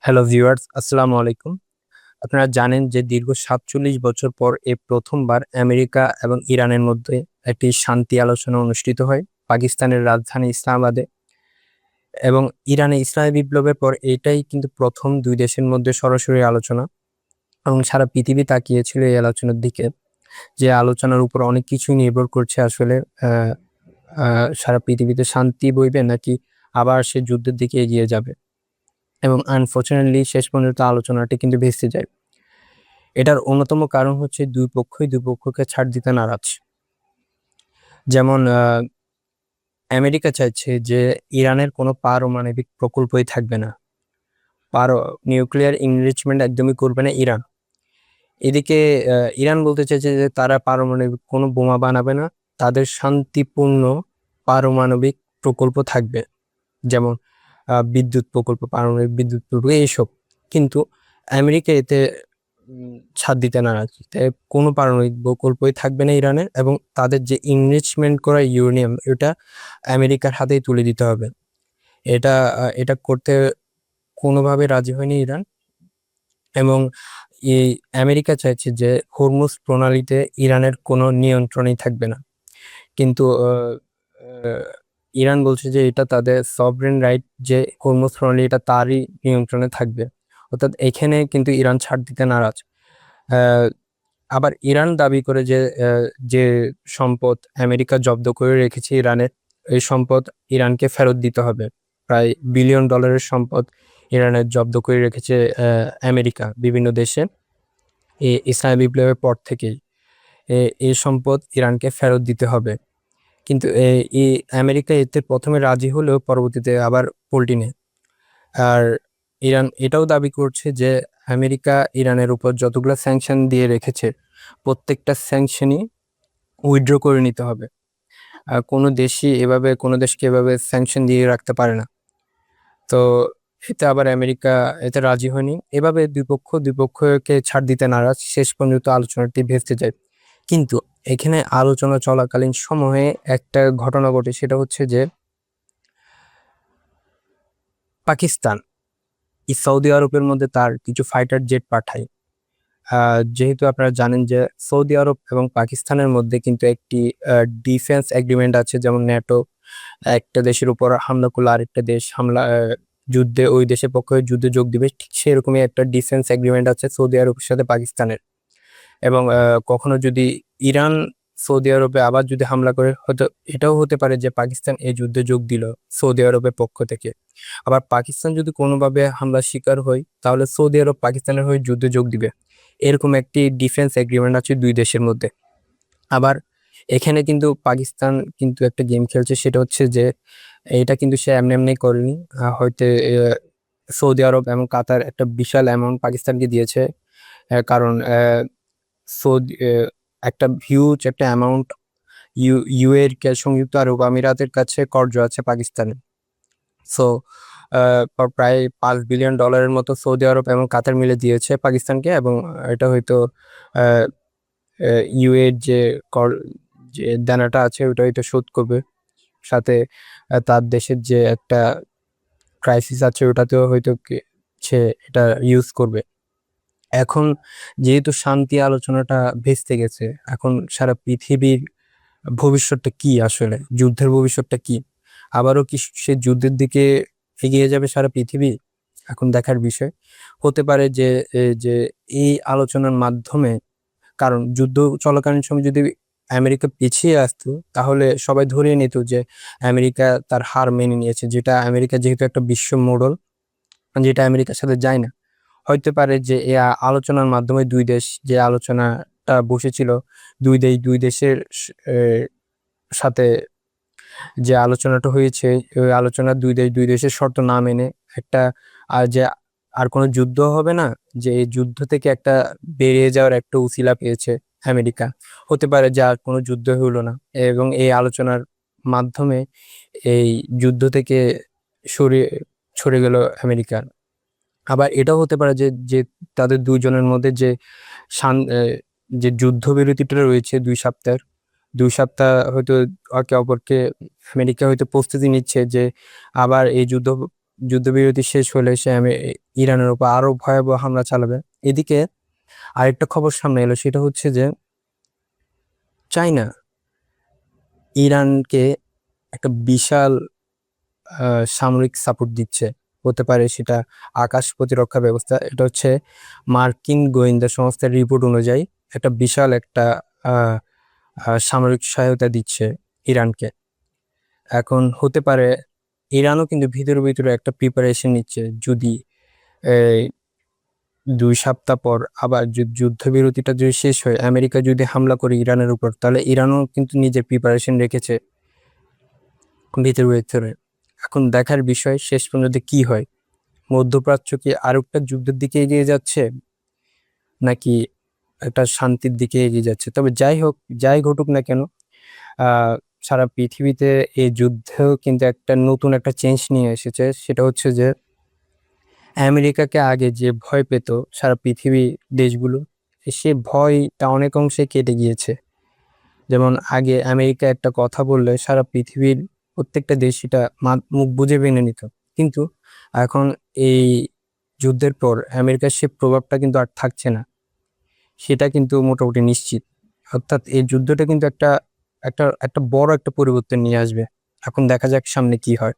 Hello viewers, আসসালামু আলাইকুম। আপনারা জানেন যে দীর্ঘ ৪৭ বছর পর এই প্রথমবার আমেরিকা এবং ইরানের মধ্যে একটি শান্তি আলোচনা অনুষ্ঠিত হয় পাকিস্তানের রাজধানী ইসলামাবাদে। এবং ইরানে ইসলামী বিপ্লবের পর এটাই কিন্তু প্রথম ২ দেশের মধ্যে সরাসরি আলোচনা, এবং সারা পৃথিবী তাকিয়েছিল এই আলোচনার দিকে। যে আলোচনার উপর অনেক কিছুই নির্ভর করছে আসলে আ আ সারা পৃথিবীতে শান্তি বইবে নাকি আবার সে যুদ্ধের দিকে এগিয়ে যাবে। এবং আনফরচুনেটলি শেষ পর্যন্ত আলোচনাটি কিন্তু ভেস্তে যায়। এটার অন্যতম কারণ হচ্ছে দুই পক্ষই দুই পক্ষকে ছাড় দিতে নারাজ। যেমন আমেরিকা চাইছে যে ইরানের কোনো পারমাণবিক প্রকল্পই থাকবে না। নিউক্লিয়ার এনরিচমেন্ট একদমই করবে না ইরান। এদিকে ইরান বলতে চাইছে যে তারা পারমাণবিক কোনো বোমা বানাবে না। তাদের শান্তিপূর্ণ পারমাণবিক প্রকল্প থাকবে। যেমন বিদ্যুৎ প্রকল্প, পারমাণবিক বিদ্যুৎ প্রকল্প এইসব। কিন্তু আমেরিকা এতে ছাড় দিতে নারাজ। তাই কোনো পারমাণবিক প্রকল্পই থাকবে না ইরানের, এবং তাদের যে এনরিচমেন্ট করা ইউরেনিয়াম এটা আমেরিকার হাতেই তুলে দিতে হবে। এটা করতে কোনোভাবে রাজি হয়নি ইরান। এবং এই আমেরিকা চাইছে যে হরমুজ প্রণালীতে ইরানের কোনো নিয়ন্ত্রণই থাকবে না। কিন্তু ইরান বলছে যে এটা তাদের সভরেন রাইট, যে হরমুজ প্রণালী এটা তারই নিয়ন্ত্রণে থাকবে। অর্থাৎ এখানে কিন্তু ইরান ছাড় দিতে নারাজ। আহ, আবার ইরান দাবি করে যে যে সম্পদ আমেরিকা জব্দ করে রেখেছে ইরানের, এই সম্পদ ইরানকে ফেরত দিতে হবে। প্রায় বিলিয়ন ডলারের সম্পদ ইরানের জব্দ করে রেখেছে আমেরিকা বিভিন্ন দেশে এই ইসলামী বিপ্লবের পর থেকেই। এই সম্পদ ইরানকে ফেরত দিতে হবে। কিন্তু এই আমেরিকা এতে প্রথমে রাজি হলেও পরবর্তীতে আবার পল্টি নেয়। আর ইরান এটাও দাবি করছে যে আমেরিকা ইরানের উপর যতগুলো স্যাংশন দিয়ে রেখেছে প্রত্যেকটা স্যাংশনই উইথড্র করে নিতে হবে। আর কোনো দেশকে এভাবে স্যাংশন দিয়ে রাখতে পারে না। তো এতে আবার আমেরিকা এতে রাজি হয়নি। এভাবে দুই পক্ষকে ছাড় দিতে নারাজ। শেষ পর্যন্ত আলোচনাটি ভেস্তে যায়। কিন্তু এখানে আলোচনা চলাকালীন সময়ে একটা ঘটনা ঘটে, সেটা হচ্ছে যে পাকিস্তান সৌদি আরবের মধ্যে তার কিছু ফাইটার জেট পাঠায়। যেহেতু আপনারা জানেন যে সৌদি আরব এবং পাকিস্তানের মধ্যে কিন্তু একটি ডিফেন্স এগ্রিমেন্ট আছে। যেমন ন্যাটো একটা দেশের উপর হামলা করলে আরেকটা দেশ যুদ্ধে ওই দেশের পক্ষে যুদ্ধে যোগ দিবে, ঠিক সেরকমই একটা ডিফেন্স এগ্রিমেন্ট আছে সৌদি আরবের সাথে পাকিস্তানের। এবং কখনো যদি ইরান সৌদি আরবে আবার যদি হামলা করে, হয়তো এটাও হতে পারে যে পাকিস্তান এই যুদ্ধে যোগ দিল সৌদি আরবের পক্ষ থেকে। আবার পাকিস্তান যদি কোনোভাবে হামলার শিকার হয়, তাহলে সৌদি আরব পাকিস্তানের হয়ে যুদ্ধে যোগ দিবে। এরকম একটি ডিফেন্স এগ্রিমেন্ট আছে দুই দেশের মধ্যে। আবার এখানে কিন্তু পাকিস্তান কিন্তু একটা গেম খেলছে, সেটা হচ্ছে যে এটা কিন্তু সে এমনি এমনি করেনি। হয়তো সৌদি আরব এবং কাতার একটা বিশাল অ্যামাউন্ট পাকিস্তানকে দিয়েছে। কারণ সৌদি একটা হিউজ একটা অ্যামাউন্ট ইউএর সংযুক্ত আরব আমিরাতের কাছে কর্জ আছে পাকিস্তানের। সো প্রায় $5 বিলিয়ন মতো সৌদি আরব এবং কাতার মিলে দিয়েছে পাকিস্তানকে। এবং এটা হয়তো ইউএর যে দেনাটা আছে ওটা হয়তো শোধ করবে। সাথে তার দেশের যে একটা ক্রাইসিস আছে ওটাতেও হয়তো সে এটা ইউজ করবে। এখন যেহেতু শান্তি আলোচনাটা ভেস্তে গেছে, এখন সারা পৃথিবীর ভবিষ্যৎটা কি, আসলে যুদ্ধের ভবিষ্যৎটা কি? আবারও কি সে যুদ্ধের দিকে এগিয়ে যাবে সারা পৃথিবী? এখন দেখার বিষয়। হতে পারে যে যে এই আলোচনার মাধ্যমে, কারণ যুদ্ধ চলাকালীন সময় যদি আমেরিকা পিছিয়ে আসতো তাহলে সবাই ধরিয়ে নিত যে আমেরিকা তার হার মেনে নিয়েছে, যেটা আমেরিকা যেহেতু একটা বিশ্ব মোড়ল, যেটা আমেরিকার সাথে যায় না। হইতে পারে যে এই আলোচনার মাধ্যমে দুই দেশ যে আলোচনাটা বসেছিল, দুই দেশের সাথে যে আলোচনাটা হয়েছে, ওই আলোচনা দুই দেশের শর্ত না মেনে একটা যে আর কোনো যুদ্ধ হবে না, যে এই যুদ্ধ থেকে একটা বেরিয়ে যাওয়ার একটা উছিলা পেয়েছে আমেরিকা। হতে পারে যে আর কোনো যুদ্ধ হলো না, এবং এই আলোচনার মাধ্যমে এই যুদ্ধ থেকে সরে সরে গেল আমেরিকা। আবার এটাও হতে পারে যে যে তাদের দুইজনের মধ্যে যে যে যুদ্ধবিরতিটা রয়েছে 2 সপ্তাহ হয়তো একে অপরকে আমেরিকা হয়তো প্রস্তুতি নিচ্ছে যে আবার এই যুদ্ধ যুদ্ধবিরতি শেষ হলে সে ইরানের উপর আরো ভয়াবহ হামলা চালাবে। এদিকে আরেকটা খবর সামনে এলো, সেটা হচ্ছে যে চায়না ইরানকে একটা বিশাল সামরিক সাপোর্ট দিচ্ছে। হতে পারে সেটা আকাশ প্রতিরক্ষা ব্যবস্থা। এটা হচ্ছে মার্কিন গোয়েন্দা সংস্থার রিপোর্ট অনুযায়ী একটা বিশাল একটা সামরিক সহায়তা দিচ্ছে ইরানকে। এখন হতে পারে ইরানও কিন্তু ভিতরে ভিতরে একটা প্রিপারেশন নিচ্ছে, যদি এই 2 সপ্তাহ পর আবার যুদ্ধবিরতিটা যদি শেষ হয়, আমেরিকা যদি হামলা করে ইরানের উপর, তাহলে ইরানও কিন্তু নিজের প্রিপারেশন রেখেছে ভিতরে ভিতরে। এখন দেখার বিষয় শেষ পর্যন্ত কি হয়। মধ্যপ্রাচ্য কি আরেকটা যুদ্ধের দিকে এগিয়ে যাচ্ছে, নাকি একটা শান্তির দিকে এগিয়ে যাচ্ছে? তবে যাই হোক, যাই ঘটুক না কেন, সারা পৃথিবীতে এই যুদ্ধেও কিন্তু একটা নতুন একটা চেঞ্জ নিয়ে এসেছে। সেটা হচ্ছে যে আমেরিকাকে আগে যে ভয় পেত সারা পৃথিবী দেশগুলো, সে ভয়টা অনেক অংশে কেটে গিয়েছে। যেমন আগে আমেরিকা একটা কথা বললে সারা পৃথিবীর প্রত্যেকটা দেশ সেটা মুখ বুজে মেনে নিত, কিন্তু এখন এই যুদ্ধের পর আমেরিকার সে প্রভাবটা কিন্তু আর থাকছে না, সেটা কিন্তু মোটামুটি নিশ্চিত। অর্থাৎ এই যুদ্ধটা কিন্তু একটা একটা একটা বড় একটা পরিবর্তন নিয়ে আসবে। এখন দেখা যাক সামনে কি হয়।